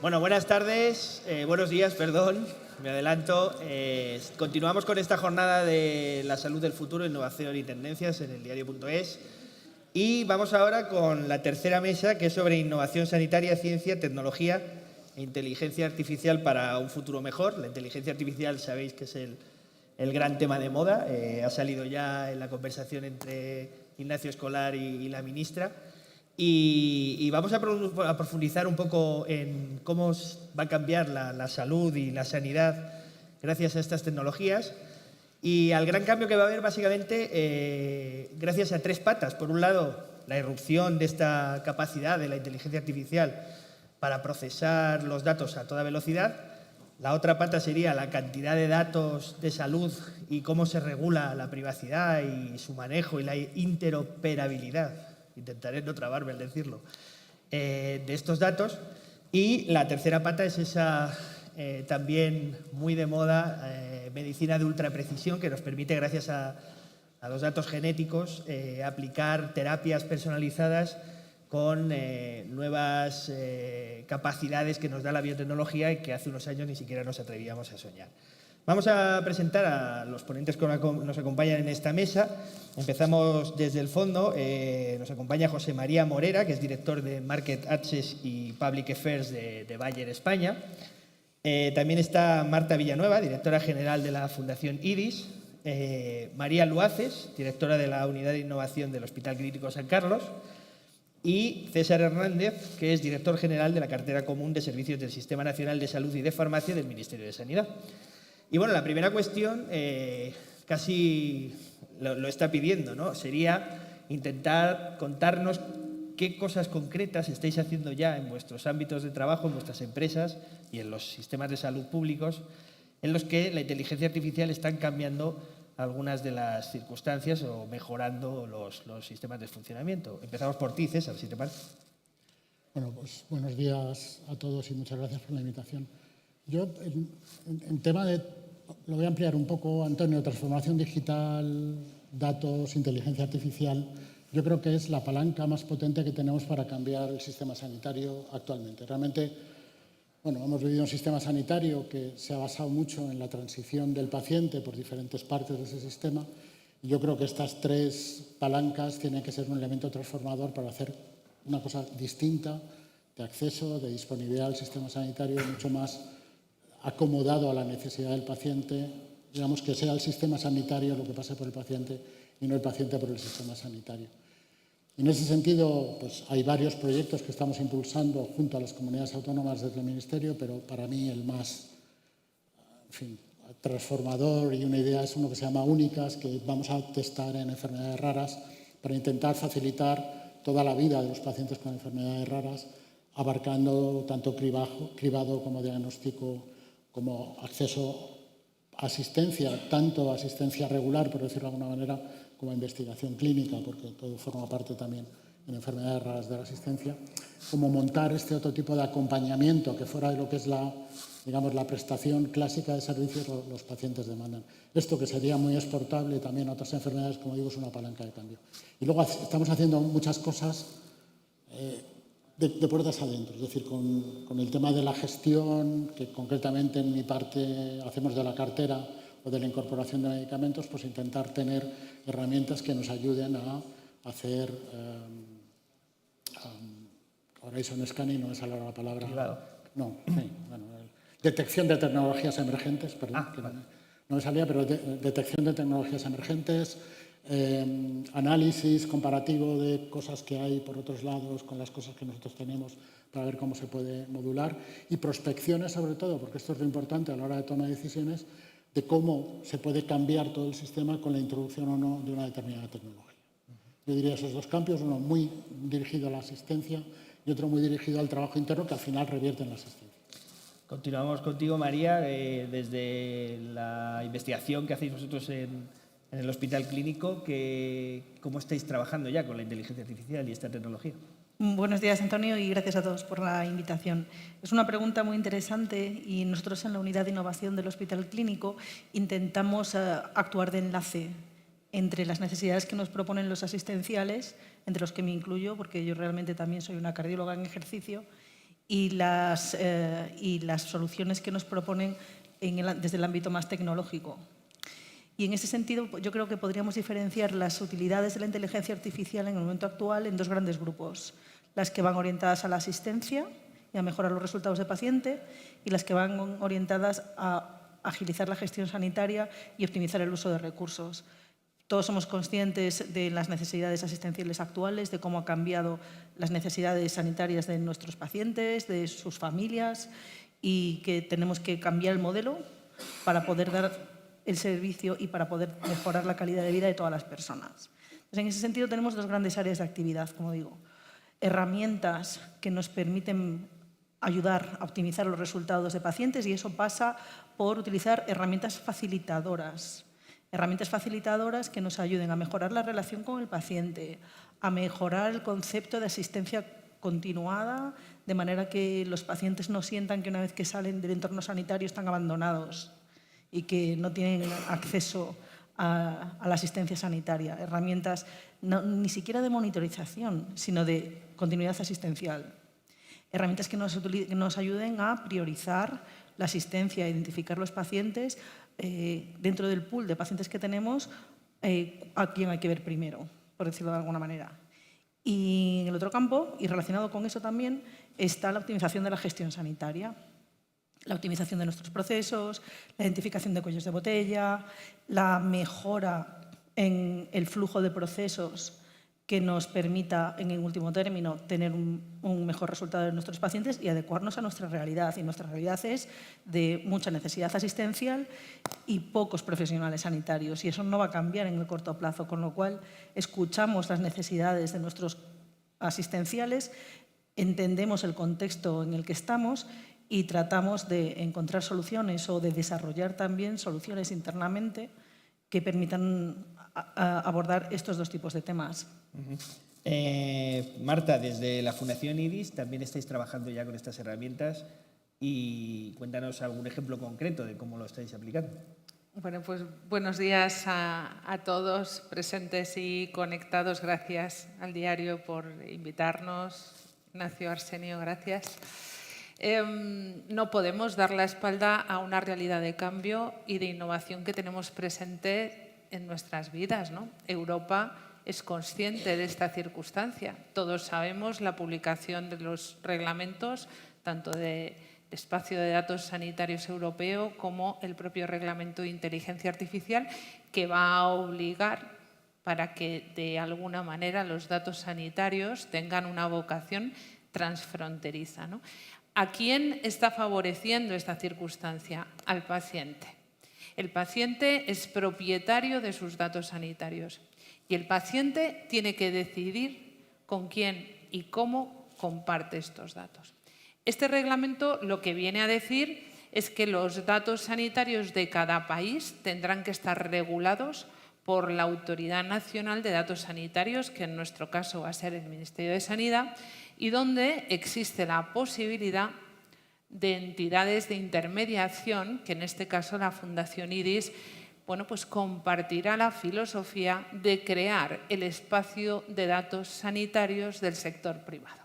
Bueno, buenas tardes, buenos días, perdón, me adelanto. Continuamos con esta jornada de la salud del futuro, innovación y tendencias en el diario.es. Y vamos ahora con la tercera mesa, que es sobre innovación sanitaria, ciencia, tecnología e inteligencia artificial para un futuro mejor. La inteligencia artificial sabéis que es el gran tema de moda. Ha salido ya en la conversación entre Ignacio Escolar y la ministra. Y vamos a profundizar un poco en cómo va a cambiar la salud y la sanidad gracias a estas tecnologías y al gran cambio que va a haber básicamente gracias a tres patas. Por un lado, la irrupción de esta capacidad de la inteligencia artificial para procesar los datos a toda velocidad. La otra pata sería la cantidad de datos de salud y cómo se regula la privacidad y su manejo y la interoperabilidad. Intentaré no trabarme al decirlo, de estos datos. Y la tercera pata es esa también muy de moda medicina de ultraprecisión que nos permite, gracias a los datos genéticos, aplicar terapias personalizadas con nuevas capacidades que nos da la biotecnología y que hace unos años ni siquiera nos atrevíamos a soñar. Vamos a presentar a los ponentes que nos acompañan en esta mesa. Empezamos desde el fondo. Nos acompaña José María Morera, que es director de Market Access y Public Affairs de Bayer España. También está Marta Villanueva, directora general de la Fundación IDIS. María Luaces, directora de la Unidad de Innovación del Hospital Clínico San Carlos. Y César Hernández, que es director general de la Cartera Común de Servicios del Sistema Nacional de Salud y de Farmacia del Ministerio de Sanidad. Y bueno, la primera cuestión casi lo está pidiendo, ¿no? Sería intentar contarnos qué cosas concretas estáis haciendo ya en vuestros ámbitos de trabajo, en vuestras empresas y en los sistemas de salud públicos, en los que la inteligencia artificial está cambiando algunas de las circunstancias o mejorando los sistemas de funcionamiento. Empezamos por ti, César, si te parece. Bueno, pues buenos días a todos y muchas gracias por la invitación. Yo, en tema de, lo voy a ampliar un poco, Antonio, transformación digital, datos, inteligencia artificial, yo creo que es la palanca más potente que tenemos para cambiar el sistema sanitario actualmente. Realmente, bueno, hemos vivido un sistema sanitario que se ha basado mucho en la transición del paciente por diferentes partes de ese sistema. Y yo creo que estas tres palancas tienen que ser un elemento transformador para hacer una cosa distinta de acceso, de disponibilidad al sistema sanitario, mucho más acomodado a la necesidad del paciente, digamos que sea el sistema sanitario lo que pase por el paciente y no el paciente por el sistema sanitario. En ese sentido, pues hay varios proyectos que estamos impulsando junto a las comunidades autónomas desde el Ministerio, pero para mí el más, en fin, transformador y una idea es uno que se llama Únicas, que vamos a testar en enfermedades raras para intentar facilitar toda la vida de los pacientes con enfermedades raras, abarcando tanto cribado como diagnóstico, como acceso a asistencia, tanto asistencia regular, por decirlo de alguna manera, como investigación clínica, porque todo forma parte también en enfermedades raras de la asistencia, como montar este otro tipo de acompañamiento que fuera de lo que es digamos, la prestación clásica de servicios los pacientes demandan. Esto que sería muy exportable también a otras enfermedades, como digo, es una palanca de cambio. Y luego estamos haciendo muchas cosas de puertas adentro, es decir, con el tema de la gestión, que concretamente en mi parte hacemos de la cartera o de la incorporación de medicamentos, pues intentar tener herramientas que nos ayuden a hacer Horizon Scanning, no me sale la palabra. Privado. No, sí, bueno, detección de tecnologías emergentes, perdón, Vale. no me salía, pero detección de tecnologías emergentes, análisis comparativo de cosas que hay por otros lados con las cosas que nosotros tenemos para ver cómo se puede modular y prospecciones sobre todo, porque esto es lo importante a la hora de tomar decisiones, de cómo se puede cambiar todo el sistema con la introducción o no de una determinada tecnología. Yo diría esos dos campos, uno muy dirigido a la asistencia y otro muy dirigido al trabajo interno que al final revierte en la asistencia. Continuamos contigo, María, desde la investigación que hacéis vosotros en el Hospital Clínico. ¿Cómo estáis trabajando ya con la inteligencia artificial y esta tecnología? Buenos días, Antonio, y gracias a todos por la invitación. Es una pregunta muy interesante y nosotros en la Unidad de Innovación del Hospital Clínico intentamos actuar de enlace entre las necesidades que nos proponen los asistenciales, entre los que me incluyo, porque yo realmente también soy una cardióloga en ejercicio, y las soluciones que nos proponen desde el ámbito más tecnológico. Y en ese sentido, yo creo que podríamos diferenciar las utilidades de la inteligencia artificial en el momento actual en dos grandes grupos. Las que van orientadas a la asistencia y a mejorar los resultados del paciente, y las que van orientadas a agilizar la gestión sanitaria y optimizar el uso de recursos. Todos somos conscientes de las necesidades asistenciales actuales, de cómo han cambiado las necesidades sanitarias de nuestros pacientes, de sus familias, y que tenemos que cambiar el modelo para poder dar el servicio y para poder mejorar la calidad de vida de todas las personas. Entonces, en ese sentido tenemos dos grandes áreas de actividad, como digo. Herramientas que nos permiten ayudar a optimizar los resultados de pacientes, y eso pasa por utilizar herramientas facilitadoras. Herramientas facilitadoras que nos ayuden a mejorar la relación con el paciente, a mejorar el concepto de asistencia continuada, de manera que los pacientes no sientan que una vez que salen del entorno sanitario están abandonados y que no tienen acceso a la asistencia sanitaria. Herramientas ni siquiera de monitorización, sino de continuidad asistencial. Herramientas que nos ayuden a priorizar la asistencia, a identificar los pacientes dentro del pool de pacientes que tenemos, a quién hay que ver primero, por decirlo de alguna manera. Y en el otro campo, y relacionado con eso también, está la optimización de la gestión sanitaria. La optimización de nuestros procesos, la identificación de cuellos de botella, la mejora en el flujo de procesos que nos permita, en el último término, tener un mejor resultado de nuestros pacientes y adecuarnos a nuestra realidad. Y nuestra realidad es de mucha necesidad asistencial y pocos profesionales sanitarios. Y eso no va a cambiar en el corto plazo, con lo cual escuchamos las necesidades de nuestros asistenciales, entendemos el contexto en el que estamos y tratamos de encontrar soluciones o de desarrollar también soluciones internamente que permitan abordar estos dos tipos de temas. Marta, desde la Fundación IDIS también estáis trabajando ya con estas herramientas, y cuéntanos algún ejemplo concreto de cómo lo estáis aplicando. Bueno, pues buenos días a todos presentes y conectados. Gracias al diario por invitarnos. Ignacio, Arsenio, gracias. No podemos dar la espalda a una realidad de cambio y de innovación que tenemos presente en nuestras vidas, ¿no? Europa es consciente de esta circunstancia. Todos sabemos la publicación de los reglamentos, tanto del Espacio de Datos Sanitarios Europeo como el propio Reglamento de Inteligencia Artificial, que va a obligar para que de alguna manera los datos sanitarios tengan una vocación transfronteriza, ¿no? ¿A quién está favoreciendo esta circunstancia? Al paciente. El paciente es propietario de sus datos sanitarios y el paciente tiene que decidir con quién y cómo comparte estos datos. Este reglamento lo que viene a decir es que los datos sanitarios de cada país tendrán que estar regulados por la Autoridad Nacional de Datos Sanitarios, que en nuestro caso va a ser el Ministerio de Sanidad, y donde existe la posibilidad de entidades de intermediación, que en este caso la Fundación IDIS, bueno, pues compartirá la filosofía de crear el espacio de datos sanitarios del sector privado.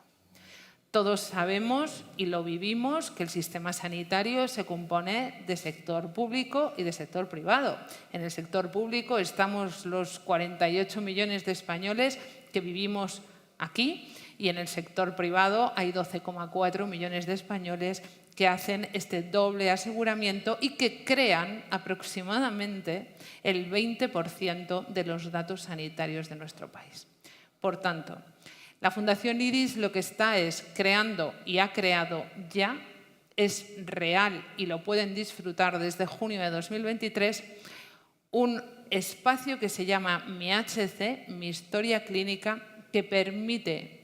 Todos sabemos y lo vivimos que el sistema sanitario se compone de sector público y de sector privado. En el sector público estamos los 48 millones de españoles que vivimos aquí, y en el sector privado hay 12,4 millones de españoles que hacen este doble aseguramiento y que crean aproximadamente el 20% de los datos sanitarios de nuestro país. Por tanto, la Fundación IDIS lo que está es creando, y ha creado ya, es real y lo pueden disfrutar desde junio de 2023, un espacio que se llama Mi HC, Mi Historia Clínica, que permite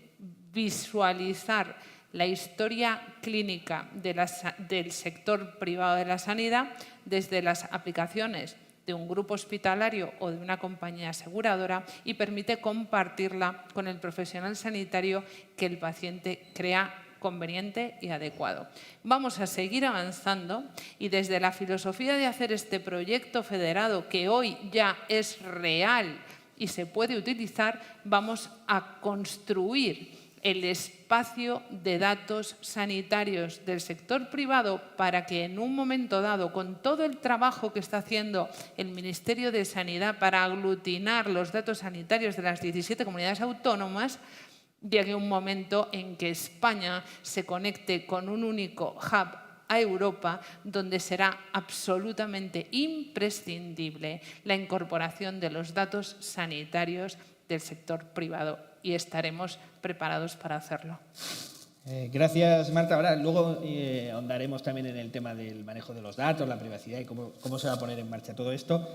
visualizar la historia clínica del sector privado de la sanidad desde las aplicaciones de un grupo hospitalario o de una compañía aseguradora, y permite compartirla con el profesional sanitario que el paciente crea conveniente y adecuado. Vamos a seguir avanzando, y desde la filosofía de hacer este proyecto federado, que hoy ya es real y se puede utilizar, vamos a construir el espacio de datos sanitarios del sector privado para que en un momento dado, con todo el trabajo que está haciendo el Ministerio de Sanidad para aglutinar los datos sanitarios de las 17 comunidades autónomas, llegue un momento en que España se conecte con un único hub a Europa, donde será absolutamente imprescindible la incorporación de los datos sanitarios del sector privado, y estaremos preparados para hacerlo. Gracias, Marta. Ahora, luego ahondaremos también en el tema del manejo de los datos, la privacidad y cómo se va a poner en marcha todo esto.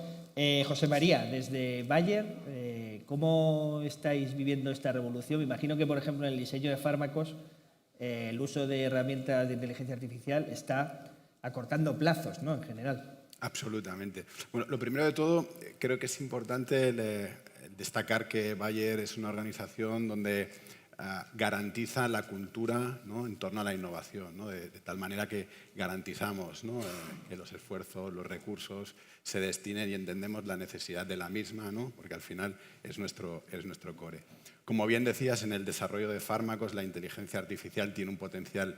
José María, desde Bayer, ¿cómo estáis viviendo esta revolución? Me imagino que, por ejemplo, en el diseño de fármacos, el uso de herramientas de inteligencia artificial está acortando plazos, ¿no?, en general. Absolutamente. Bueno, lo primero de todo, creo que es importante destacar que Bayer es una organización donde garantiza la cultura, ¿no?, en torno a la innovación, ¿no?, de tal manera que garantizamos, ¿no?, que los esfuerzos, los recursos se destinen y entendemos la necesidad de la misma, ¿no?, porque al final es nuestro core. Como bien decías, en el desarrollo de fármacos la inteligencia artificial tiene un potencial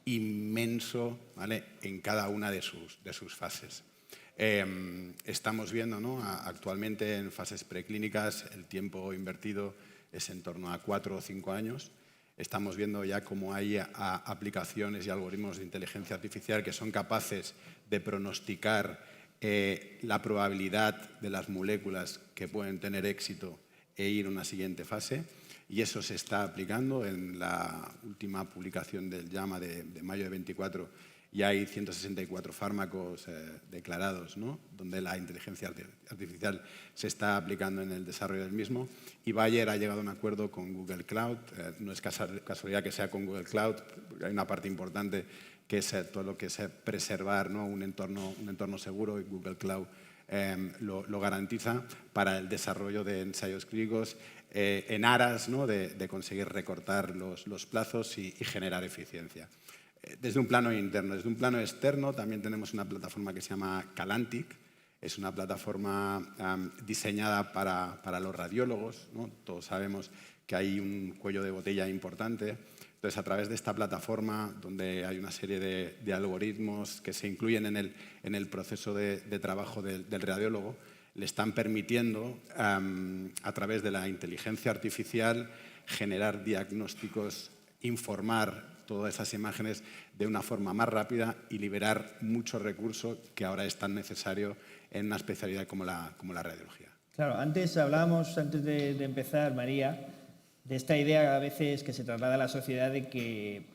inmenso, ¿vale?, en cada una de sus fases. Estamos viendo, ¿no?, actualmente en fases preclínicas el tiempo invertido es en torno a 4 o 5 años. Estamos viendo ya cómo hay aplicaciones y algoritmos de inteligencia artificial que son capaces de pronosticar la probabilidad de las moléculas que pueden tener éxito e ir a una siguiente fase. Y eso se está aplicando. En la última publicación del JAMA de mayo de 24 ya hay 164 fármacos declarados, ¿no?, donde la inteligencia artificial se está aplicando en el desarrollo del mismo. Y Bayer ha llegado a un acuerdo con Google Cloud. No es casualidad que sea con Google Cloud, porque hay una parte importante que es todo lo que es preservar, ¿no?, un entorno seguro, y Google Cloud lo garantiza para el desarrollo de ensayos clínicos en aras, ¿no?, de conseguir recortar los plazos y generar eficiencia. Desde un plano interno. Desde un plano externo también tenemos una plataforma que se llama Calantic. Es una plataforma diseñada para los radiólogos, ¿no? Todos sabemos que hay un cuello de botella importante. Entonces, a través de esta plataforma, donde hay una serie de algoritmos que se incluyen en el proceso de trabajo del radiólogo, le están permitiendo, a través de la inteligencia artificial, generar diagnósticos, informar todas esas imágenes de una forma más rápida y liberar mucho recurso que ahora es tan necesario en una especialidad como la radiología. Claro, antes hablábamos, antes de empezar, María, de esta idea a veces que se traslada a la sociedad de que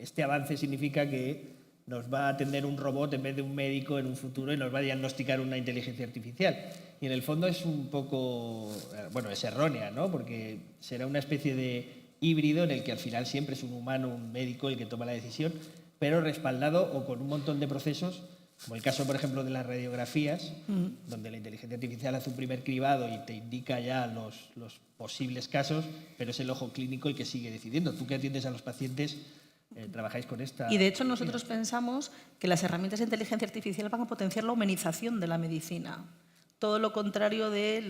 este avance significa que nos va a atender un robot en vez de un médico en un futuro y nos va a diagnosticar una inteligencia artificial. Y en el fondo es un poco, bueno, es errónea, ¿no?, porque será una especie de híbrido en el que al final siempre es un humano, un médico el que toma la decisión, pero respaldado o con un montón de procesos, como el caso, por ejemplo, de las radiografías, donde la inteligencia artificial hace un primer cribado y te indica ya los posibles casos, pero es el ojo clínico el que sigue decidiendo. Tú que atiendes a los pacientes, trabajáis con esta... Y de hecho nosotros pensamos que las herramientas de inteligencia artificial van a potenciar la humanización de la medicina. Todo lo contrario de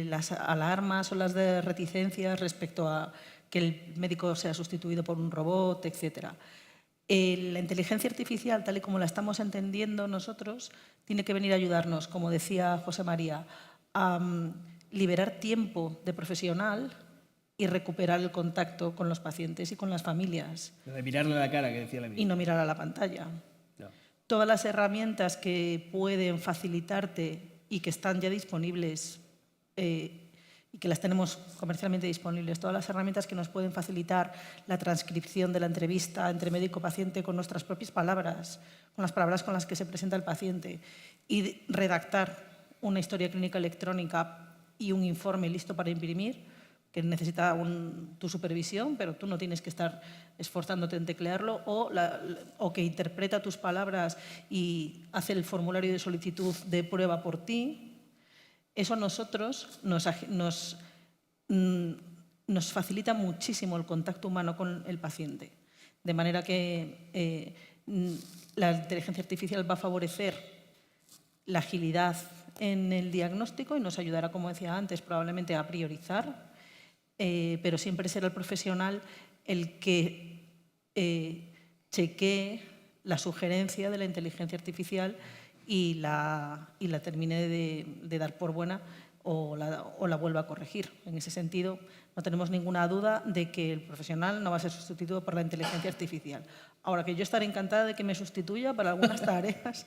las alarmas o las de reticencias respecto a que el médico sea sustituido por un robot, etc. La inteligencia artificial, tal y como la estamos entendiendo nosotros, tiene que venir a ayudarnos, como decía José María, a liberar tiempo de profesional y recuperar el contacto con los pacientes y con las familias. De mirarle a la cara, que decía la mía. Y no mirar a la pantalla. No. Todas las herramientas que pueden facilitarte y que están ya disponibles y que las tenemos comercialmente disponibles, todas las herramientas que nos pueden facilitar la transcripción de la entrevista entre médico y paciente con nuestras propias palabras, con las palabras con las que se presenta el paciente, y redactar una historia clínica electrónica y un informe listo para imprimir, que necesita tu supervisión, pero tú no tienes que estar esforzándote en teclearlo, o que interpreta tus palabras y hace el formulario de solicitud de prueba por ti. Eso a nosotros nos facilita muchísimo el contacto humano con el paciente, de manera que la inteligencia artificial va a favorecer la agilidad en el diagnóstico y nos ayudará, como decía antes, probablemente a priorizar, pero siempre será el profesional el que chequee la sugerencia de la inteligencia artificial y la termine de dar por buena o la vuelva a corregir. En ese sentido, no tenemos ninguna duda de que el profesional no va a ser sustituido por la inteligencia artificial. Ahora, que yo estaré encantada de que me sustituya para algunas tareas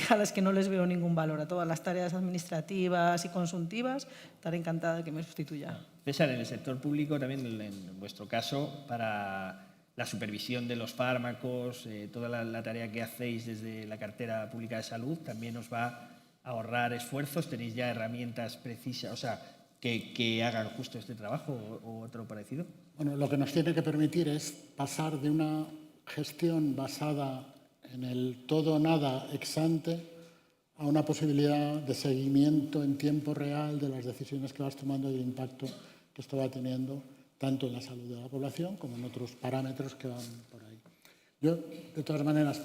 a las que no les veo ningún valor. A todas las tareas administrativas y consultivas, estaré encantada de que me sustituya. César, en el sector público, también en vuestro caso, para la supervisión de los fármacos, toda la tarea que hacéis desde la cartera pública de salud, también os va a ahorrar esfuerzos. ¿Tenéis ya herramientas precisas, o sea, que hagan justo este trabajo o otro parecido? Bueno, lo que nos tiene que permitir es pasar de una gestión basada en el todo o nada ex ante a una posibilidad de seguimiento en tiempo real de las decisiones que vas tomando y el impacto que esto va teniendo tanto en la salud de la población como en otros parámetros que van por ahí. Yo, de todas maneras,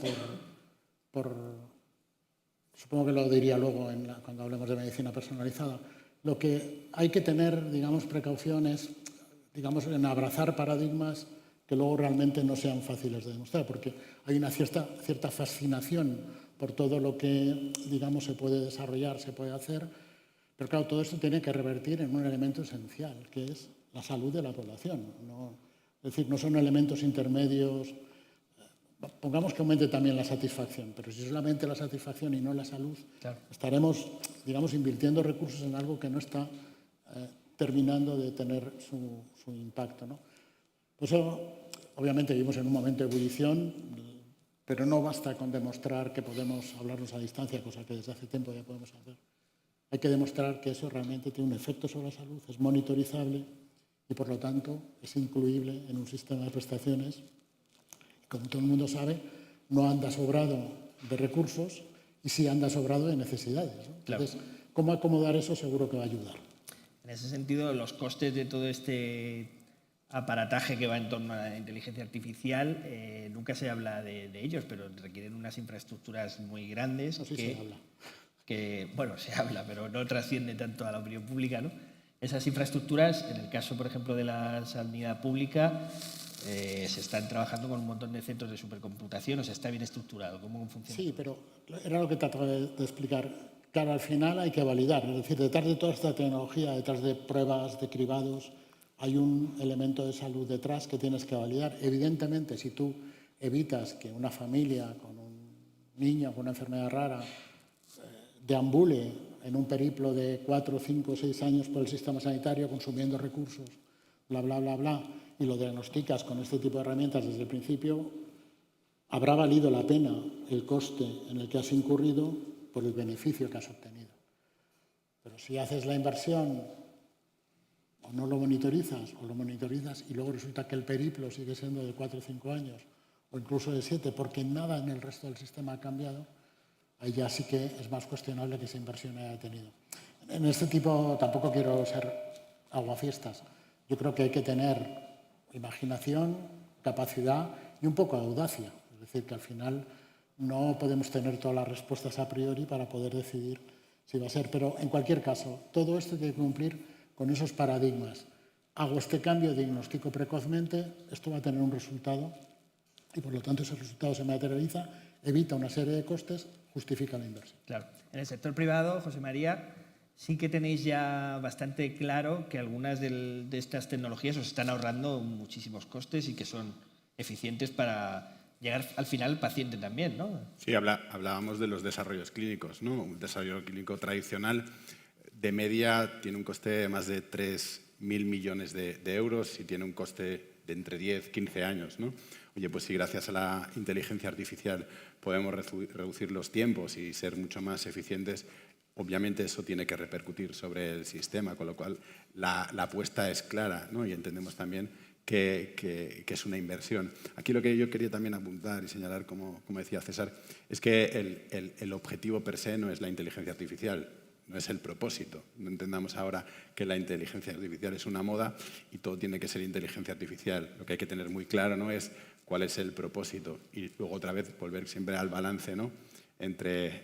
supongo que lo diría luego cuando hablemos de medicina personalizada, lo que hay que tener, digamos, precauciones, digamos, en abrazar paradigmas que luego realmente no sean fáciles de demostrar, porque hay una cierta fascinación por todo lo que, digamos, se puede desarrollar, se puede hacer, pero claro, todo esto tiene que revertir en un elemento esencial, que es la salud de la población. Es decir, no son elementos intermedios. Pongamos que aumente también la satisfacción, pero si solamente la satisfacción y no la salud, claro, estaremos, digamos, invirtiendo recursos en algo que no está terminando de tener su impacto, ¿no? Por eso, obviamente, vivimos en un momento de ebullición, pero no basta con demostrar que podemos hablarnos a distancia, cosa que desde hace tiempo ya podemos hacer. Hay que demostrar que eso realmente tiene un efecto sobre la salud, es monitorizable y, por lo tanto, es incluible en un sistema de prestaciones. Como todo el mundo sabe, no anda sobrado de recursos y sí anda sobrado de necesidades, ¿no? Claro. Entonces, ¿cómo acomodar eso? Seguro que va a ayudar. En ese sentido, los costes de todo este aparataje que va en torno a la inteligencia artificial, nunca se habla de ellos, pero requieren unas infraestructuras muy grandes. Así se habla. Bueno, se habla, pero no trasciende tanto a la opinión pública, ¿no? Esas infraestructuras, en el caso, por ejemplo, de la sanidad pública, se están trabajando con un montón de centros de supercomputación, o sea, está bien estructurado. ¿Cómo funciona? Sí, pero era lo que trataba de explicar. Claro, al final hay que validar. Es decir, detrás de toda esta tecnología, detrás de pruebas, de cribados, hay un elemento de salud detrás que tienes que validar. Evidentemente, si tú evitas que una familia con un niño con una enfermedad rara deambule en un periplo de 4, 5, 6 años por el sistema sanitario consumiendo recursos, bla, bla, bla, bla, y lo diagnosticas con este tipo de herramientas desde el principio, habrá valido la pena el coste en el que has incurrido por el beneficio que has obtenido. Pero si haces la inversión o no lo monitorizas, o lo monitorizas y luego resulta que el periplo sigue siendo de 4 o 5 años, o incluso de 7, porque nada en el resto del sistema ha cambiado, ahí ya sí que es más cuestionable que esa inversión haya tenido. En este tipo tampoco quiero ser aguafiestas. Yo creo que hay que tener imaginación, capacidad y un poco de audacia. Es decir, que al final no podemos tener todas las respuestas a priori para poder decidir si va a ser. Pero en cualquier caso, todo esto tiene que cumplir con esos paradigmas. Hago este cambio, diagnostico precozmente, esto va a tener un resultado y por lo tanto ese resultado se materializa, evita una serie de costes, justifica la inversión. Claro. En el sector privado, José María, sí que tenéis ya bastante claro que algunas de estas tecnologías os están ahorrando muchísimos costes y que son eficientes para llegar al final al paciente también, ¿no? Sí, hablábamos de los desarrollos clínicos, ¿no? Un desarrollo clínico tradicional de media tiene un coste de más de 3.000 millones de euros y tiene un coste de entre 10 y 15 años, ¿no? Oye, pues si gracias a la inteligencia artificial podemos reducir los tiempos y ser mucho más eficientes, obviamente eso tiene que repercutir sobre el sistema, con lo cual la apuesta es clara, ¿no? Y entendemos también que es una inversión. Aquí lo que yo quería también apuntar y señalar, como decía César, es que el objetivo per se no es la inteligencia artificial, no es el propósito. No entendamos ahora que la inteligencia artificial es una moda y todo tiene que ser inteligencia artificial. Lo que hay que tener muy claro, ¿no?, es cuál es el propósito y luego otra vez volver siempre al balance, ¿no?, entre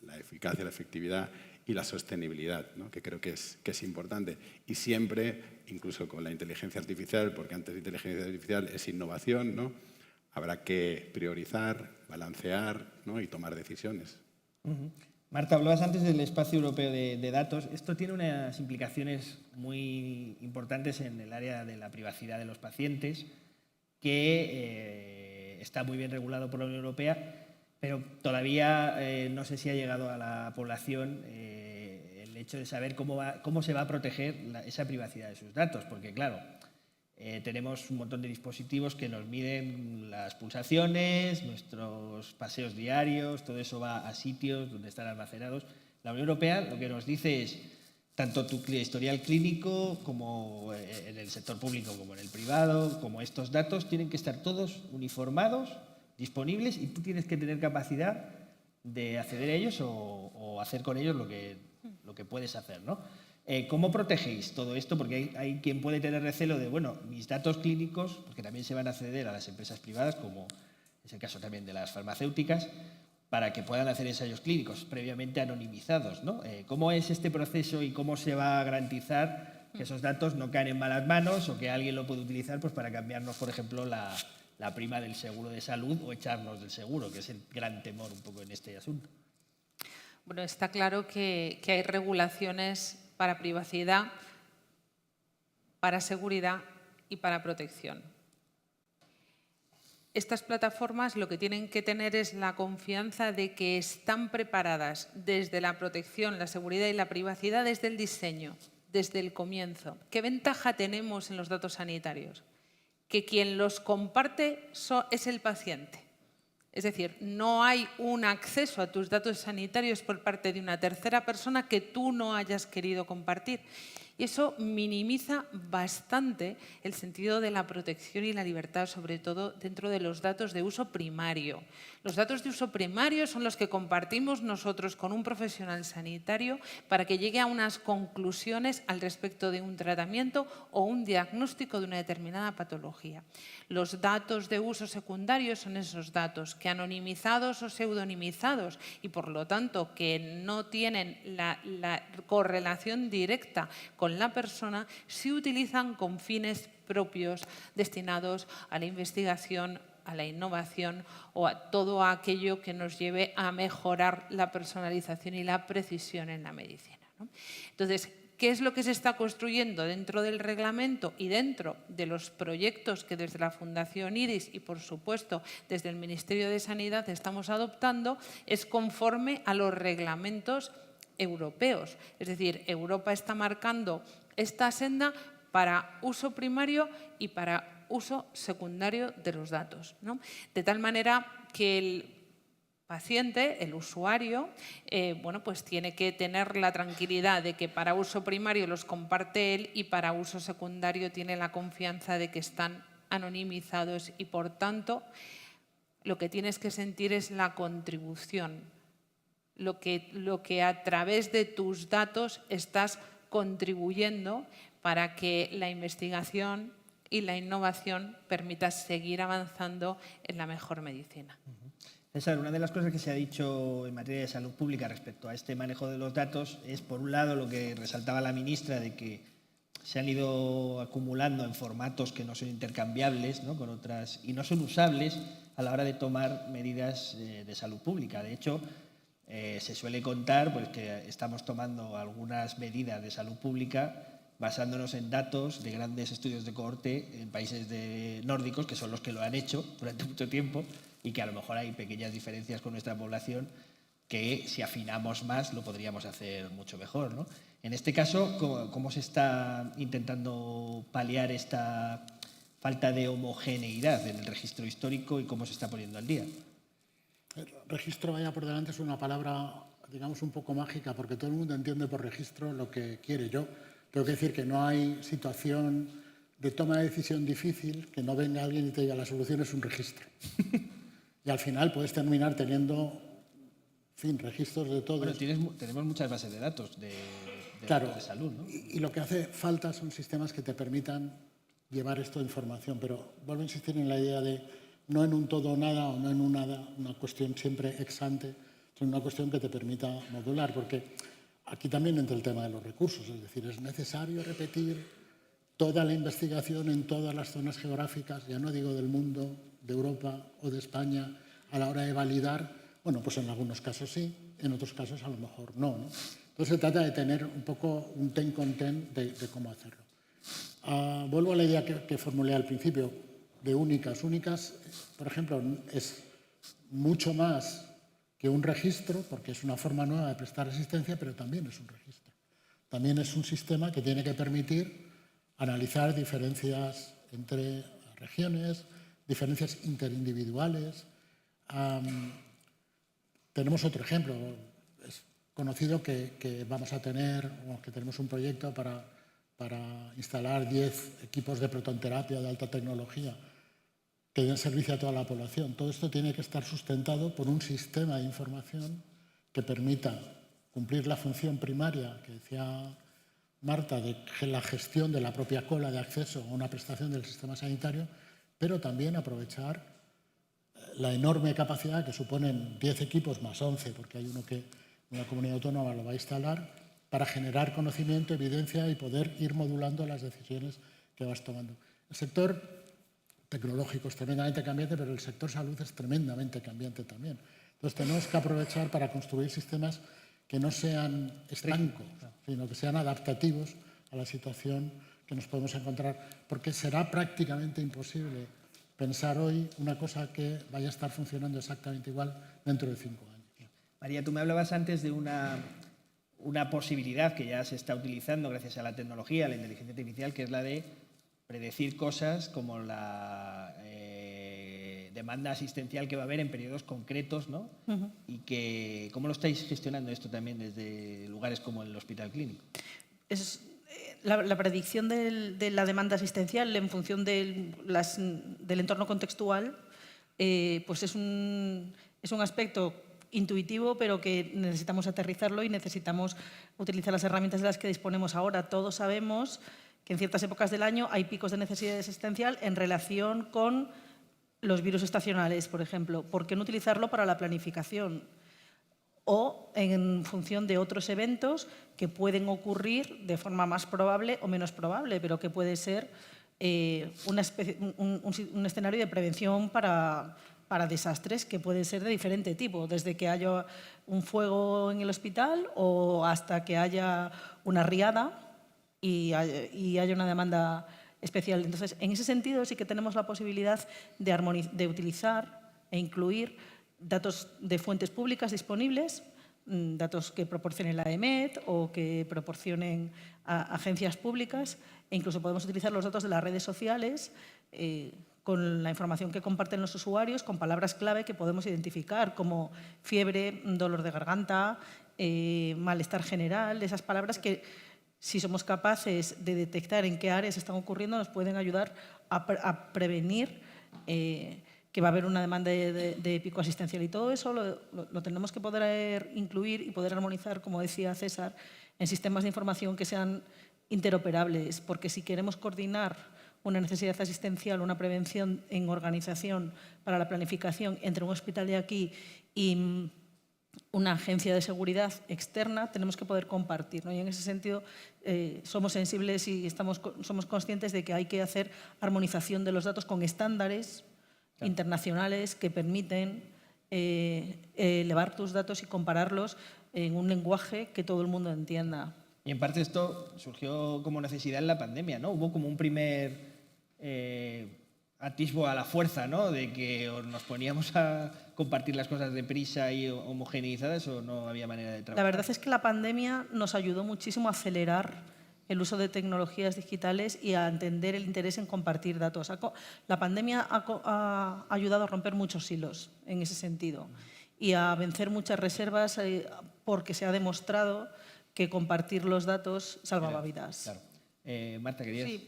la eficacia, la efectividad y la sostenibilidad, ¿no?, que creo que es importante. Y siempre incluso con la inteligencia artificial, porque antes de inteligencia artificial es innovación, ¿no? Habrá que priorizar, balancear, ¿no? Y tomar decisiones. Marta, hablabas antes del espacio europeo de datos. Esto tiene unas implicaciones muy importantes en el área de la privacidad de los pacientes, que está muy bien regulado por la Unión Europea, pero todavía no sé si ha llegado a la población el hecho de saber cómo se va a proteger esa privacidad de sus datos, porque claro, tenemos un montón de dispositivos que nos miden las pulsaciones, nuestros paseos diarios, todo eso va a sitios donde están almacenados. La Unión Europea lo que nos dice es, tanto tu historial clínico como en el sector público como en el privado, como estos datos tienen que estar todos uniformados, disponibles, y tú tienes que tener capacidad de acceder a ellos o hacer con ellos lo que puedes hacer, ¿no? ¿Cómo protegéis todo esto? Porque hay quien puede tener recelo de, bueno, mis datos clínicos, porque también se van a acceder a las empresas privadas, como es el caso también de las farmacéuticas, para que puedan hacer ensayos clínicos previamente anonimizados, ¿no? ¿Cómo es este proceso y cómo se va a garantizar que esos datos no caen en malas manos o que alguien lo puede utilizar pues, para cambiarnos, por ejemplo, la prima del seguro de salud o echarnos del seguro, que es el gran temor un poco en este asunto? Bueno, está claro que hay regulaciones para privacidad, para seguridad y para protección. Estas plataformas lo que tienen que tener es la confianza de que están preparadas desde la protección, la seguridad y la privacidad desde el diseño, desde el comienzo. ¿Qué ventaja tenemos en los datos sanitarios? Que quien los comparte es el paciente. Es decir, no hay un acceso a tus datos sanitarios por parte de una tercera persona que tú no hayas querido compartir. Y eso minimiza bastante el sentido de la protección y la libertad, sobre todo dentro de los datos de uso primario. Los datos de uso primario son los que compartimos nosotros con un profesional sanitario para que llegue a unas conclusiones al respecto de un tratamiento o un diagnóstico de una determinada patología. Los datos de uso secundario son esos datos que anonimizados o pseudonimizados y por lo tanto que no tienen la correlación directa con la persona, se utilizan con fines propios destinados a la investigación, a la innovación o a todo aquello que nos lleve a mejorar la personalización y la precisión en la medicina, ¿no? Entonces, ¿qué es lo que se está construyendo dentro del reglamento y dentro de los proyectos que desde la Fundación IRIS y, por supuesto, desde el Ministerio de Sanidad estamos adoptando? Es conforme a los reglamentos europeos. Es decir, Europa está marcando esta senda para uso primario y para uso secundario de los datos, ¿no? De tal manera que el paciente, el usuario, bueno, pues tiene que tener la tranquilidad de que para uso primario los comparte él y para uso secundario tiene la confianza de que están anonimizados y, por tanto, lo que tienes que sentir es la contribución, lo que a través de tus datos estás contribuyendo para que la investigación y la innovación permitan seguir avanzando en la mejor medicina. César, una de las cosas que se ha dicho en materia de salud pública respecto a este manejo de los datos es, por un lado, lo que resaltaba la ministra, de que se han ido acumulando en formatos que no son intercambiables, ¿no?, con otras, y no son usables a la hora de tomar medidas de salud pública. De hecho, se suele contar pues, que estamos tomando algunas medidas de salud pública basándonos en datos de grandes estudios de cohorte en países nórdicos, que son los que lo han hecho durante mucho tiempo, y que a lo mejor hay pequeñas diferencias con nuestra población que, si afinamos más, lo podríamos hacer mucho mejor, ¿no? En este caso, ¿cómo se está intentando paliar esta falta de homogeneidad en el registro histórico y cómo se está poniendo al día? El registro, vaya por delante, es una palabra, digamos, un poco mágica, porque todo el mundo entiende por registro lo que quiere. Yo tengo que decir que no hay situación de toma de decisión difícil que no venga alguien y te diga la solución es un registro. Y al final puedes terminar teniendo, en fin, registros de todo. Bueno, tenemos muchas bases de datos de salud, ¿no? Y lo que hace falta son sistemas que te permitan llevar esto de información. Pero vuelvo a insistir en la idea de no en un todo o nada o no en un nada, una cuestión siempre ex ante, sino una cuestión que te permita modular. Porque aquí también entra el tema de los recursos. Es decir, es necesario repetir toda la investigación en todas las zonas geográficas, ya no digo del mundo, de Europa o de España, a la hora de validar, bueno, pues en algunos casos sí, en otros casos a lo mejor no, ¿no? Entonces se trata de tener un poco un ten con ten de cómo hacerlo. Vuelvo a la idea que formulé al principio, de únicas. Únicas, por ejemplo, es mucho más que un registro, porque es una forma nueva de prestar asistencia, pero también es un registro. También es un sistema que tiene que permitir analizar diferencias entre regiones, diferencias interindividuales. Tenemos otro ejemplo. Es conocido que vamos a tener, o que tenemos un proyecto para instalar 10 equipos de protonterapia de alta tecnología que den servicio a toda la población. Todo esto tiene que estar sustentado por un sistema de información que permita cumplir la función primaria que decía Marta, de la gestión de la propia cola de acceso a una prestación del sistema sanitario, pero también aprovechar la enorme capacidad que suponen 10 equipos más 11, porque hay uno que una comunidad autónoma lo va a instalar, para generar conocimiento, evidencia y poder ir modulando las decisiones que vas tomando. El sector tecnológico es tremendamente cambiante, pero el sector salud es tremendamente cambiante también. Entonces tenemos que aprovechar para construir sistemas que no sean estancos, sino que sean adaptativos a la situación que nos podemos encontrar, porque será prácticamente imposible pensar hoy una cosa que vaya a estar funcionando exactamente igual dentro de 5 años. María, tú me hablabas antes de una posibilidad que ya se está utilizando gracias a la tecnología, a la inteligencia artificial, que es la de predecir cosas como la demanda asistencial que va a haber en periodos concretos, ¿no? Y que, ¿cómo lo estáis gestionando esto también desde lugares como el Hospital Clínico? La predicción de la demanda asistencial en función del entorno contextual pues es un aspecto intuitivo, pero que necesitamos aterrizarlo y necesitamos utilizar las herramientas de las que disponemos ahora. Todos sabemos que en ciertas épocas del año hay picos de necesidad asistencial en relación con los virus estacionales, por ejemplo. ¿Por qué no utilizarlo para la planificación? O en función de otros eventos que pueden ocurrir de forma más probable o menos probable, pero que puede ser un escenario de prevención para desastres que pueden ser de diferente tipo, desde que haya un fuego en el hospital o hasta que haya una riada y haya una demanda especial. Entonces, en ese sentido sí que tenemos la posibilidad de utilizar e incluir datos de fuentes públicas disponibles, datos que proporcione la EMET o que proporcionen agencias públicas, e incluso podemos utilizar los datos de las redes sociales con la información que comparten los usuarios, con palabras clave que podemos identificar, como fiebre, dolor de garganta, malestar general, esas palabras que, si somos capaces de detectar en qué áreas están ocurriendo, nos pueden ayudar a prevenir que va a haber una demanda de pico asistencial. Y todo eso lo tenemos que poder incluir y poder armonizar, como decía César, en sistemas de información que sean interoperables, porque si queremos coordinar una necesidad asistencial, una prevención en organización para la planificación entre un hospital de aquí y una agencia de seguridad externa, tenemos que poder compartir, ¿no? Y en ese sentido somos sensibles y somos conscientes de que hay que hacer armonización de los datos con estándares internacionales que permiten elevar tus datos y compararlos en un lenguaje que todo el mundo entienda. Y en parte esto surgió como necesidad en la pandemia, ¿no? Hubo como un primer atisbo a la fuerza, ¿no? De que o nos poníamos a compartir las cosas deprisa y homogeneizadas o no había manera de trabajar. La verdad es que la pandemia nos ayudó muchísimo a acelerar el uso de tecnologías digitales y a entender el interés en compartir datos. La pandemia ha ayudado a romper muchos hilos en ese sentido y a vencer muchas reservas porque se ha demostrado que compartir los datos salvaba vidas. Claro. Marta, ¿querías?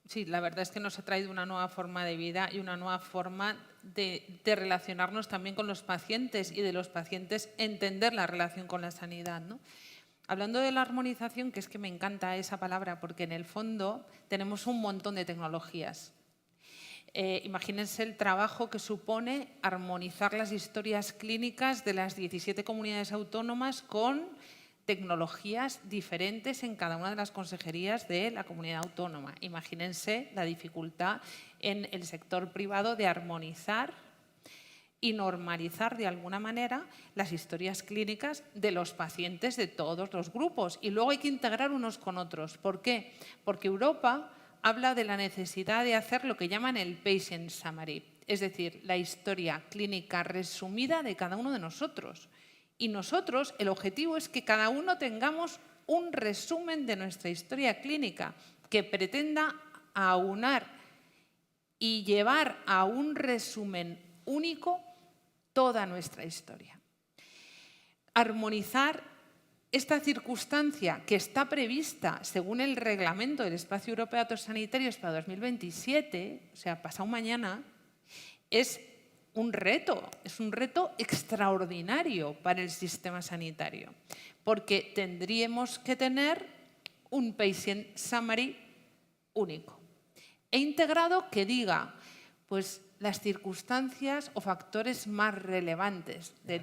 Sí, la verdad es que nos ha traído una nueva forma de vida y una nueva forma de relacionarnos también con los pacientes y de los pacientes entender la relación con la sanidad, ¿no? Hablando de la armonización, que es que me encanta esa palabra, porque en el fondo tenemos un montón de tecnologías. Imagínense el trabajo que supone armonizar las historias clínicas de las 17 comunidades autónomas con tecnologías diferentes en cada una de las consejerías de la comunidad autónoma. Imagínense la dificultad en el sector privado de armonizar y normalizar de alguna manera las historias clínicas de los pacientes de todos los grupos. Y luego hay que integrar unos con otros. ¿Por qué? Porque Europa habla de la necesidad de hacer lo que llaman el patient summary, es decir, la historia clínica resumida de cada uno de nosotros. Y nosotros, el objetivo es que cada uno tengamos un resumen de nuestra historia clínica que pretenda aunar y llevar a un resumen único toda nuestra historia. Armonizar esta circunstancia que está prevista según el reglamento del Espacio Europeo de Datos Sanitarios para 2027, o sea, pasado mañana, es un reto extraordinario para el sistema sanitario, porque tendríamos que tener un patient summary único e integrado que diga, pues, las circunstancias o factores más relevantes de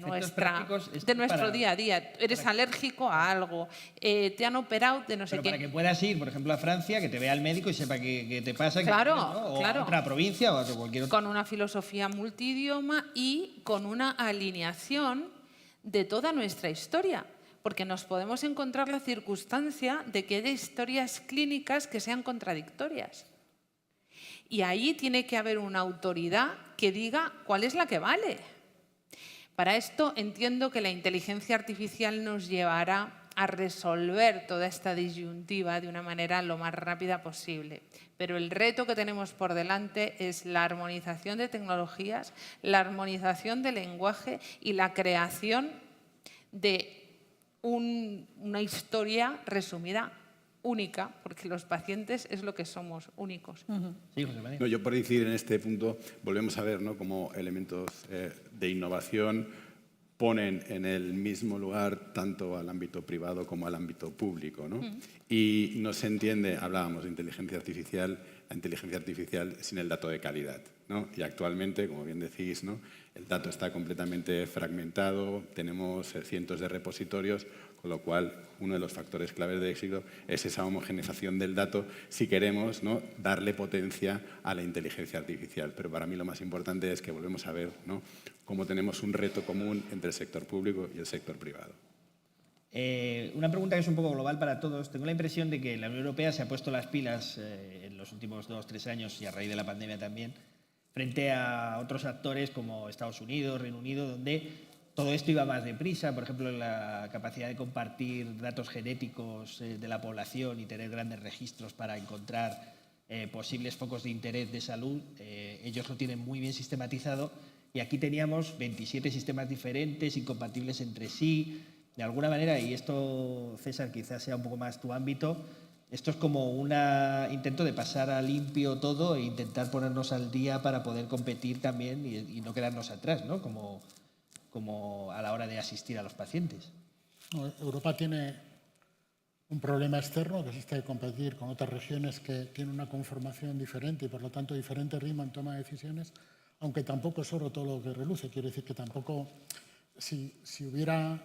nuestro día a día. Eres alérgico a algo, te han operado de no sé qué. Para que puedas ir, por ejemplo, a Francia, que te vea el médico y sepa qué te pasa, claro, o claro. a otra provincia o a cualquier otra. Con una filosofía multidioma y con una alineación de toda nuestra historia. Porque nos podemos encontrar la circunstancia de que haya historias clínicas que sean contradictorias. Y ahí tiene que haber una autoridad que diga cuál es la que vale. Para esto entiendo que la inteligencia artificial nos llevará a resolver toda esta disyuntiva de una manera lo más rápida posible. Pero el reto que tenemos por delante es la armonización de tecnologías, la armonización del lenguaje y la creación de una historia resumida única, porque los pacientes es lo que somos, únicos. Sí, José María. No, yo por decir en este punto, volvemos a ver, ¿no?, cómo elementos de innovación ponen en el mismo lugar tanto al ámbito privado como al ámbito público, ¿no? Y no se entiende, hablábamos de inteligencia artificial, la inteligencia artificial sin el dato de calidad, ¿no? Y actualmente, como bien decís, ¿no?, el dato está completamente fragmentado, tenemos cientos de repositorios, con lo cual uno de los factores claves de éxito es esa homogeneización del dato si queremos, ¿no?, darle potencia a la inteligencia artificial. Pero para mí lo más importante es que volvemos a ver, ¿no?, cómo tenemos un reto común entre el sector público y el sector privado. Una pregunta que es un poco global para todos. Tengo la impresión de que la Unión Europea se ha puesto las pilas en los últimos 2 o 3 años y a raíz de la pandemia también, frente a otros actores como Estados Unidos, Reino Unido, donde todo esto iba más deprisa. Por ejemplo, la capacidad de compartir datos genéticos de la población y tener grandes registros para encontrar posibles focos de interés de salud. Ellos lo tienen muy bien sistematizado y aquí teníamos 27 sistemas diferentes, incompatibles entre sí. De alguna manera, y esto, César, quizás sea un poco más tu ámbito, esto es como un intento de pasar a limpio todo e intentar ponernos al día para poder competir también y no quedarnos atrás, ¿no?, como a la hora de asistir a los pacientes. Europa tiene un problema externo, que es este de competir con otras regiones que tienen una conformación diferente y por lo tanto diferente ritmo en toma de decisiones, aunque tampoco es oro todo lo que reluce. Quiero decir que tampoco, si hubiera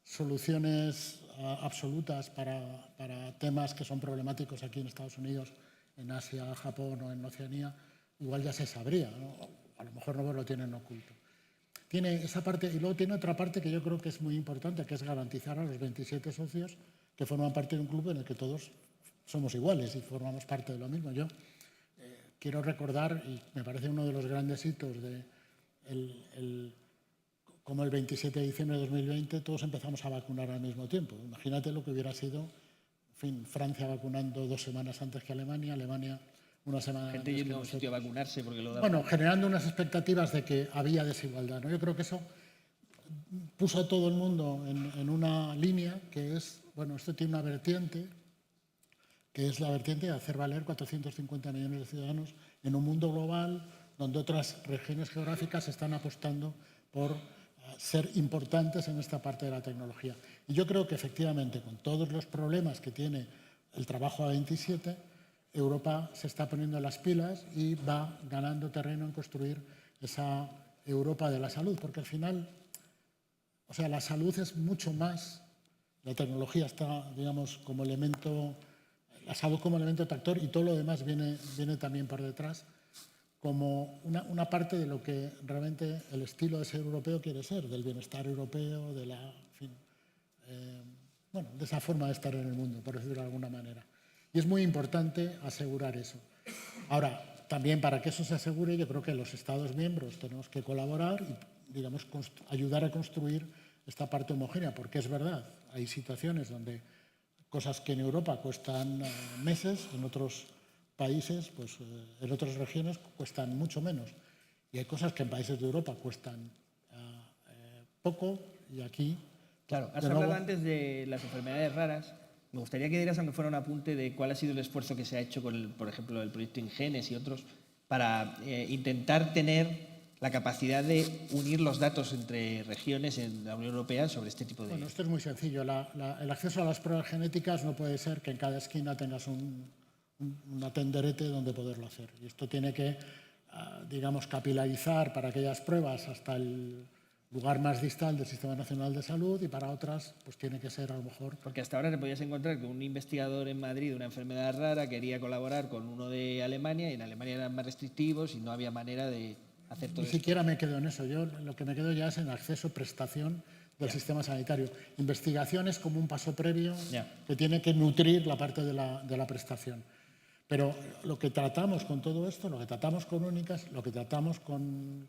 soluciones absolutas para temas que son problemáticos aquí en Estados Unidos, en Asia, Japón o en Oceanía, igual ya se sabría, ¿no? A lo mejor no lo tienen oculto. Tiene esa parte y luego tiene otra parte que yo creo que es muy importante, que es garantizar a los 27 socios que forman parte de un club en el que todos somos iguales y formamos parte de lo mismo. Yo quiero recordar, y me parece uno de los grandes hitos de como el 27 de diciembre de 2020 todos empezamos a vacunar al mismo tiempo. Imagínate lo que hubiera sido, en fin, Francia vacunando 2 semanas antes que Alemania, una semana Gente yendo a un sitio a vacunarse porque lo da. Bueno, generando unas expectativas de que había desigualdad, ¿no? Yo creo que eso puso a todo el mundo en una línea que es, bueno, esto tiene una vertiente, que es la vertiente de hacer valer 450 millones de ciudadanos en un mundo global donde otras regiones geográficas están apostando por ser importantes en esta parte de la tecnología. Y yo creo que efectivamente, con todos los problemas que tiene el trabajo a 27, Europa se está poniendo las pilas y va ganando terreno en construir esa Europa de la salud, porque al final, o sea, la salud es mucho más La tecnología está, digamos, como elemento, la salud como elemento tractor, y todo lo demás viene también por detrás, como una parte de lo que realmente el estilo de ser europeo quiere ser, del bienestar europeo, de la, en fin, de esa forma de estar en el mundo, por decirlo de alguna manera. Y es muy importante asegurar eso. Ahora, también para que eso se asegure, yo creo que los Estados miembros tenemos que colaborar y, digamos, ayudar a construir esta parte homogénea, porque es verdad, hay situaciones donde cosas que en Europa cuestan meses, en otros países, pues en otras regiones cuestan mucho menos. Y hay cosas que en países de Europa cuestan poco y aquí... Claro, has hablado antes de las enfermedades raras. Me gustaría que dieras, aunque fuera un apunte, de cuál ha sido el esfuerzo que se ha hecho con, por ejemplo, el proyecto Ingenes y otros, para intentar tener la capacidad de unir los datos entre regiones en la Unión Europea sobre este tipo de... Bueno, esto es muy sencillo. El acceso a las pruebas genéticas no puede ser que en cada esquina tengas una tenderete donde poderlo hacer. Y esto tiene que, digamos, capilarizar para aquellas pruebas hasta el lugar más distal del Sistema Nacional de Salud, y para otras pues tiene que ser a lo mejor... Porque hasta ahora te podías encontrar que un investigador en Madrid de una enfermedad rara quería colaborar con uno de Alemania, y en Alemania eran más restrictivos y no había manera de hacer todo Ni esto. siquiera me quedo en eso. Yo lo que me quedo ya es en acceso, prestación del sistema sanitario. Investigación es como un paso previo que tiene que nutrir la parte de la prestación. Pero lo que tratamos con todo esto, lo que tratamos con Únicas, lo que tratamos con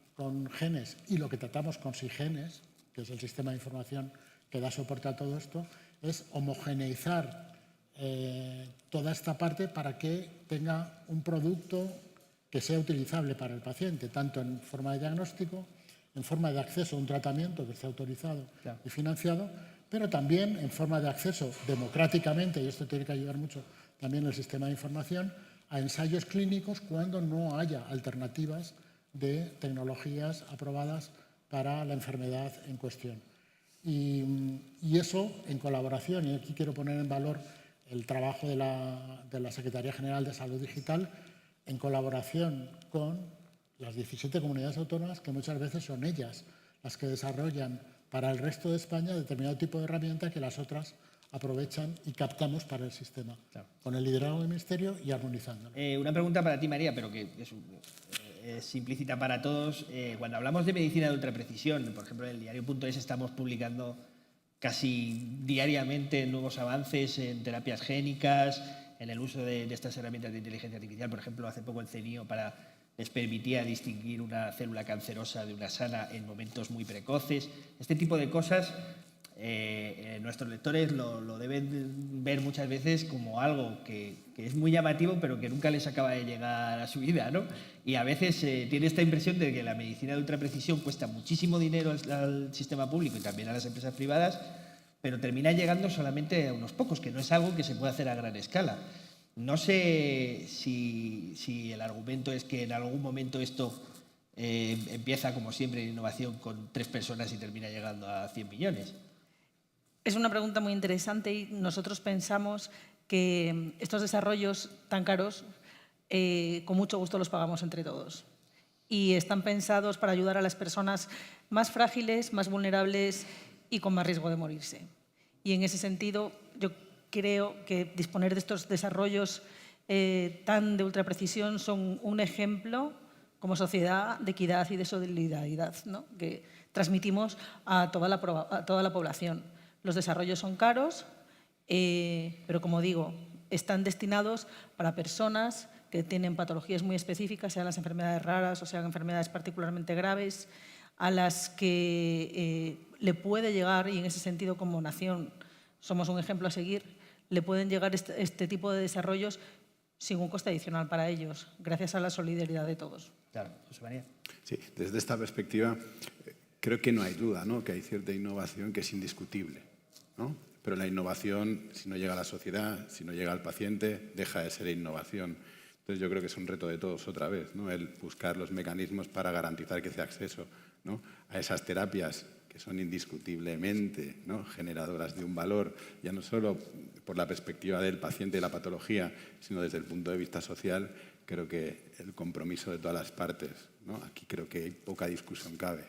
Genes y lo que tratamos con Sigenes, que es el sistema de información que da soporte a todo esto, es homogeneizar toda esta parte para que tenga un producto que sea utilizable para el paciente, tanto en forma de diagnóstico, en forma de acceso a un tratamiento que esté autorizado y financiado, pero también en forma de acceso democráticamente, y esto tiene que ayudar mucho también el sistema de información, a ensayos clínicos cuando no haya alternativas de tecnologías aprobadas para la enfermedad en cuestión. Y eso en colaboración, y aquí quiero poner en valor el trabajo de la Secretaría General de Salud Digital, en colaboración con las 17 comunidades autónomas, que muchas veces son ellas las que desarrollan para el resto de España determinado tipo de herramienta que las otras aprovechan y captamos para el sistema, con el liderazgo del Ministerio y armonizándolo. Una pregunta para ti, María, pero que es implícita para todos. Cuando hablamos de medicina de ultraprecisión, por ejemplo, en el diario.es estamos publicando casi diariamente nuevos avances en terapias génicas, en el uso de estas herramientas de inteligencia artificial. Por ejemplo, hace poco el CENIO les permitía distinguir una célula cancerosa de una sana en momentos muy precoces. Este tipo de cosas nuestros lectores lo deben ver muchas veces como algo que es muy llamativo, pero que nunca les acaba de llegar a su vida, ¿no? Y a veces tiene esta impresión de que la medicina de ultraprecisión cuesta muchísimo dinero al sistema público y también a las empresas privadas, pero termina llegando solamente a unos pocos, que no es algo que se pueda hacer a gran escala. No sé si el argumento es que en algún momento esto empieza, como siempre, en innovación con 3 personas y termina llegando a 100 millones. Es una pregunta muy interesante y nosotros pensamos que estos desarrollos tan caros con mucho gusto los pagamos entre todos. Y están pensados para ayudar a las personas más frágiles, más vulnerables y con más riesgo de morirse. Y en ese sentido, yo creo que disponer de estos desarrollos tan de ultraprecisión son un ejemplo como sociedad de equidad y de solidaridad, ¿no? Que transmitimos a toda la población. Los desarrollos son caros, pero como digo, están destinados para personas que tienen patologías muy específicas, sean las enfermedades raras o sean enfermedades particularmente graves, a las que le puede llegar, y en ese sentido como nación somos un ejemplo a seguir, le pueden llegar este tipo de desarrollos sin un coste adicional para ellos, gracias a la solidaridad de todos. Claro, José María. Sí, desde esta perspectiva creo que no hay duda, ¿no?, que hay cierta innovación que es indiscutible, ¿no? Pero la innovación, si no llega a la sociedad, si no llega al paciente, deja de ser innovación. Entonces yo creo que es un reto de todos otra vez, ¿no?, el buscar los mecanismos para garantizar que ese acceso, ¿no?, a esas terapias que son indiscutiblemente, ¿no?, generadoras de un valor, ya no solo por la perspectiva del paciente y la patología, sino desde el punto de vista social. Creo que el compromiso de todas las partes, ¿no?, aquí creo que poca discusión cabe.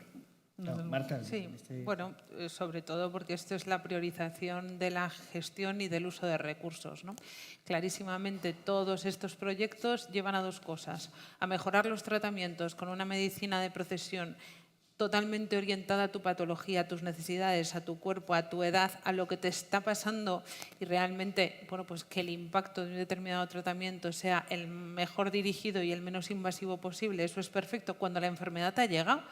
No, Marta. Sí, bueno, sobre todo porque esto es la priorización de la gestión y del uso de recursos, ¿no? Clarísimamente todos estos proyectos llevan a dos cosas: a mejorar los tratamientos con una medicina de precisión totalmente orientada a tu patología, a tus necesidades, a tu cuerpo, a tu edad, a lo que te está pasando, y realmente, bueno, pues que el impacto de un determinado tratamiento sea el mejor dirigido y el menos invasivo posible. Eso es perfecto cuando la enfermedad te ha llegado,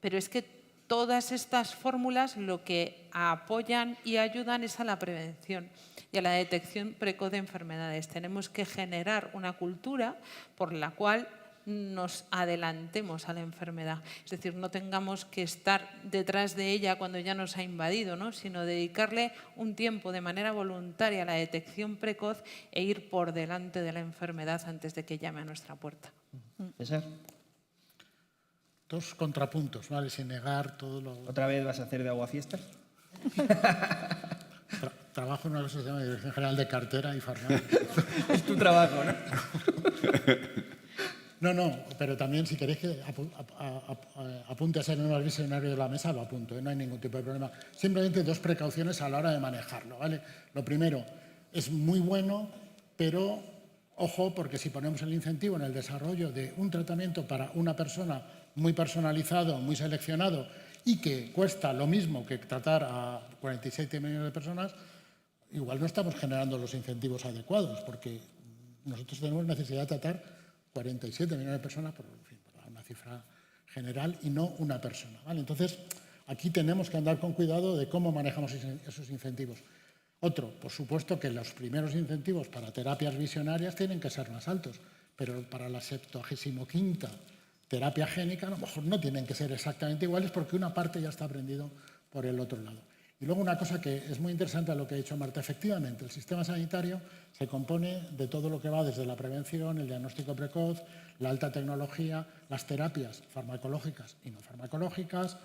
pero es que todas estas fórmulas lo que apoyan y ayudan es a la prevención y a la detección precoz de enfermedades. Tenemos que generar una cultura por la cual nos adelantemos a la enfermedad. Es decir, no tengamos que estar detrás de ella cuando ya nos ha invadido, ¿no? Sino dedicarle un tiempo de manera voluntaria a la detección precoz e ir por delante de la enfermedad antes de que llame a nuestra puerta. César. Dos contrapuntos, ¿vale? Sin negar todo lo... ¿Otra vez vas a hacer de aguafiestas? Trabajo en una cosa que se llama Dirección General de Cartera y Farmacia. Es tu trabajo, ¿no? No, pero también si queréis que apunte a ser el más visionario de la mesa, lo apunto, no hay ningún tipo de problema. Simplemente dos precauciones a la hora de manejarlo, ¿vale? Lo primero, es muy bueno, pero ojo, porque si ponemos el incentivo en el desarrollo de un tratamiento para una persona muy personalizado, muy seleccionado y que cuesta lo mismo que tratar a 47 millones de personas, igual no estamos generando los incentivos adecuados, porque nosotros tenemos necesidad de tratar 47 millones de personas, por una cifra general, y no una persona, ¿vale? Entonces, aquí tenemos que andar con cuidado de cómo manejamos esos incentivos. Otro, por supuesto que los primeros incentivos para terapias visionarias tienen que ser más altos, pero para la 75ª terapia génica a lo mejor no tienen que ser exactamente iguales porque una parte ya está aprendido por el otro lado. Y luego una cosa que es muy interesante a lo que ha dicho Marta, efectivamente, el sistema sanitario se compone de todo lo que va desde la prevención, el diagnóstico precoz, la alta tecnología, las terapias farmacológicas y no farmacológicas,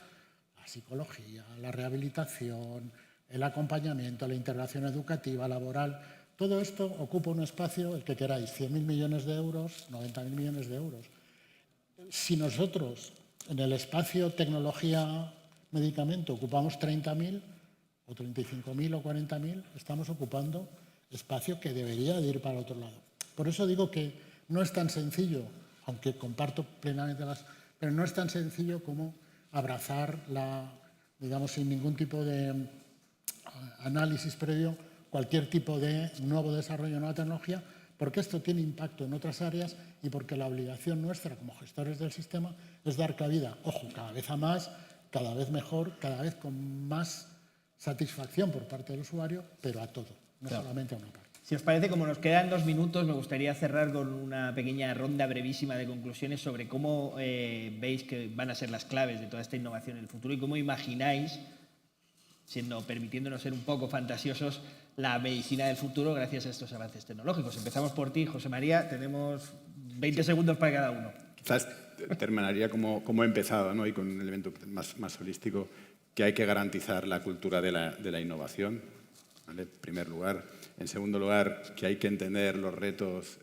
la psicología, la rehabilitación, el acompañamiento, la integración educativa, laboral. Todo esto ocupa un espacio, el que queráis, 100.000 millones de euros, 90.000 millones de euros. Si nosotros en el espacio tecnología, medicamento ocupamos 30.000 o 35.000 o 40.000, estamos ocupando espacio que debería de ir para otro lado. Por eso digo que no es tan sencillo, aunque comparto plenamente pero no es tan sencillo como abrazar digamos, sin ningún tipo de análisis previo, cualquier tipo de nuevo desarrollo, nueva tecnología, porque esto tiene impacto en otras áreas y porque la obligación nuestra como gestores del sistema es dar cabida, ojo, cada vez a más, cada vez mejor, cada vez con más satisfacción por parte del usuario, pero a todo, no solamente a una parte. Si os parece, como nos quedan 2 minutos, me gustaría cerrar con una pequeña ronda brevísima de conclusiones sobre cómo veis que van a ser las claves de toda esta innovación en el futuro y cómo imagináis, permitiéndonos ser un poco fantasiosos, la medicina del futuro gracias a estos avances tecnológicos. Empezamos por ti, José María. Tenemos 20 segundos para cada uno. Quizás terminaría como he empezado, ¿no? Y con un elemento más holístico, que hay que garantizar la cultura de la innovación, ¿vale? En primer lugar. En segundo lugar, que hay que entender los retos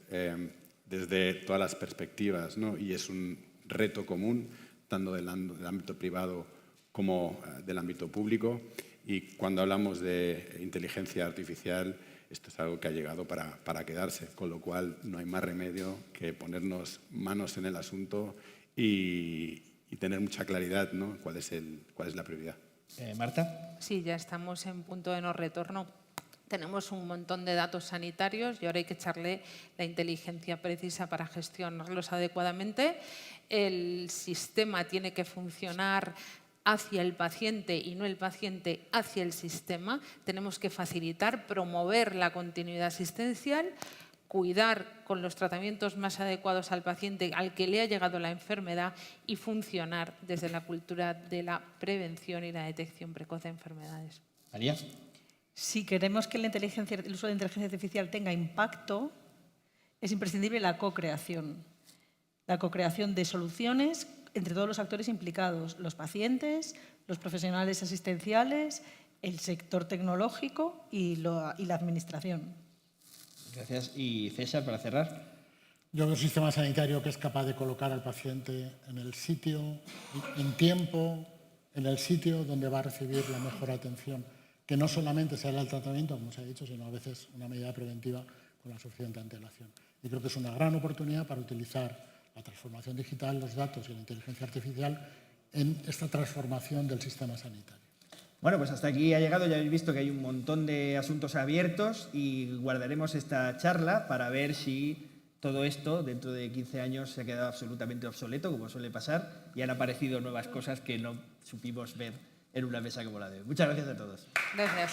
desde todas las perspectivas, ¿no? Y es un reto común, tanto del ámbito privado como del ámbito público. Y cuando hablamos de inteligencia artificial, esto es algo que ha llegado para quedarse, con lo cual no hay más remedio que ponernos manos en el asunto y tener mucha claridad, ¿no? cuál es la prioridad. Marta. Sí, ya estamos en punto de no retorno. Tenemos un montón de datos sanitarios y ahora hay que echarle la inteligencia precisa para gestionarlos adecuadamente. El sistema tiene que funcionar hacia el paciente y no el paciente hacia el sistema. Tenemos que facilitar, promover la continuidad asistencial, cuidar con los tratamientos más adecuados al paciente al que le ha llegado la enfermedad y funcionar desde la cultura de la prevención y la detección precoz de enfermedades. María. Si queremos que el uso de inteligencia artificial tenga impacto, es imprescindible la co-creación de soluciones entre todos los actores implicados, los pacientes, los profesionales asistenciales, el sector tecnológico y la administración. Gracias. Y César, para cerrar. Yo veo un sistema sanitario que es capaz de colocar al paciente en el sitio, en tiempo, en el sitio donde va a recibir la mejor atención, que no solamente sea el tratamiento, como se ha dicho, sino a veces una medida preventiva con la suficiente antelación. Y creo que es una gran oportunidad para utilizar la transformación digital, los datos y la inteligencia artificial en esta transformación del sistema sanitario. Bueno, pues hasta aquí ha llegado. Ya habéis visto que hay un montón de asuntos abiertos y guardaremos esta charla para ver si todo esto dentro de 15 años se ha quedado absolutamente obsoleto, como suele pasar, y han aparecido nuevas cosas que no supimos ver en una mesa como la de hoy. Muchas gracias a todos. Gracias.